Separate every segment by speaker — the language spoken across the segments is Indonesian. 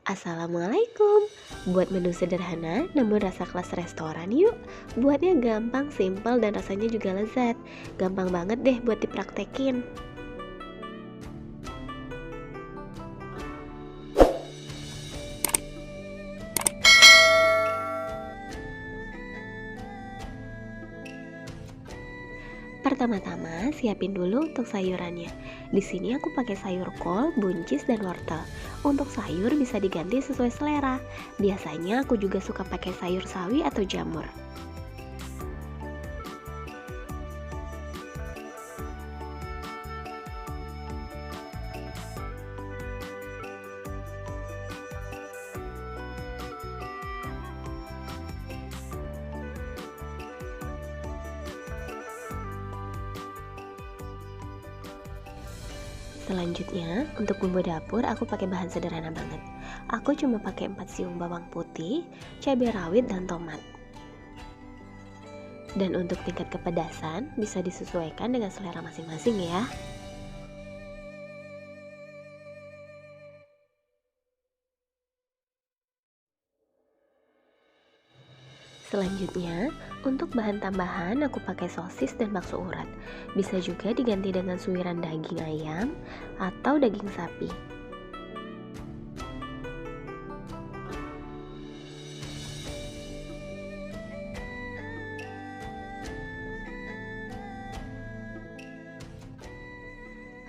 Speaker 1: Assalamualaikum. Buat menu sederhana namun rasa kelas restoran yuk. Buatnya gampang, simpel, dan rasanya juga lezat. Gampang banget deh buat dipraktekin. Pertama-tama siapin dulu untuk sayurannya. Di sini aku pakai sayur kol, buncis, dan wortel. Untuk sayur bisa diganti sesuai selera. Biasanya aku juga suka pakai sayur sawi atau jamur. Selanjutnya, untuk bumbu dapur aku pakai bahan sederhana banget. Aku cuma pakai 4 siung bawang putih, cabai rawit, dan tomat. Dan untuk tingkat kepedasan bisa disesuaikan dengan selera masing-masing ya. Selanjutnya, untuk bahan tambahan aku pakai sosis dan bakso urat. Bisa juga diganti dengan suiran daging ayam atau daging sapi.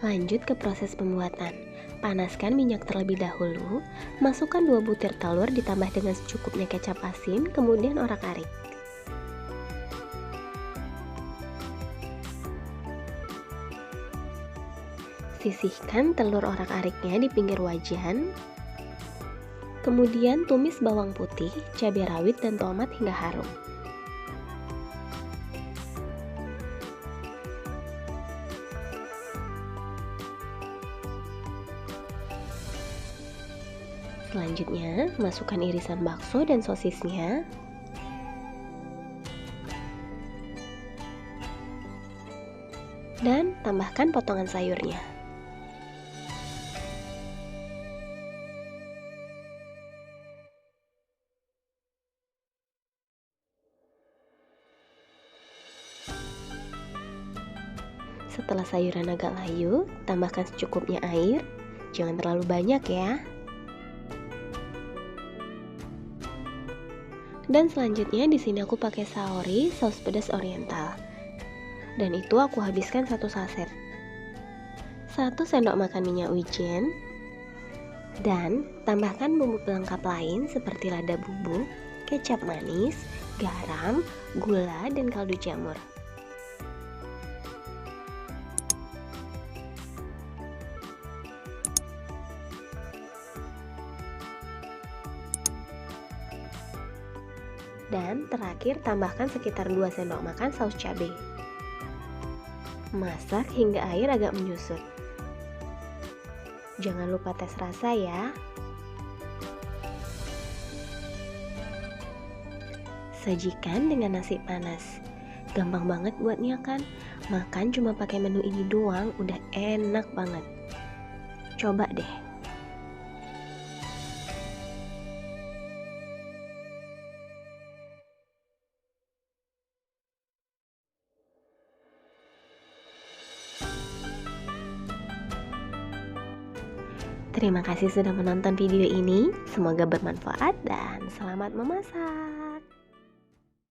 Speaker 1: Lanjut ke proses pembuatan. Panaskan minyak terlebih dahulu, masukkan 2 butir telur ditambah dengan secukupnya kecap asin, kemudian orak-arik. Sisihkan telur orak-ariknya di pinggir wajan. Kemudian tumis bawang putih, cabai rawit, dan tomat hingga harum. Selanjutnya, masukkan irisan bakso dan sosisnya. Dan tambahkan potongan sayurnya. Setelah sayuran agak layu, tambahkan secukupnya air. Jangan terlalu banyak ya. Dan selanjutnya di sini aku pakai saori, saus pedas oriental. Dan itu aku habiskan 1 saset. 1 sendok makan minyak wijen. Dan tambahkan bumbu pelengkap lain seperti lada bubuk, kecap manis, garam, gula, dan kaldu jamur. Dan terakhir tambahkan sekitar 2 sendok makan saus cabai. Masak hingga air agak menyusut. Jangan lupa tes rasa ya. Sajikan dengan nasi panas. Gampang banget buatnya kan? Makan cuma pakai menu ini doang udah enak banget. Coba deh. Terima kasih sudah menonton video ini. Semoga bermanfaat dan selamat memasak.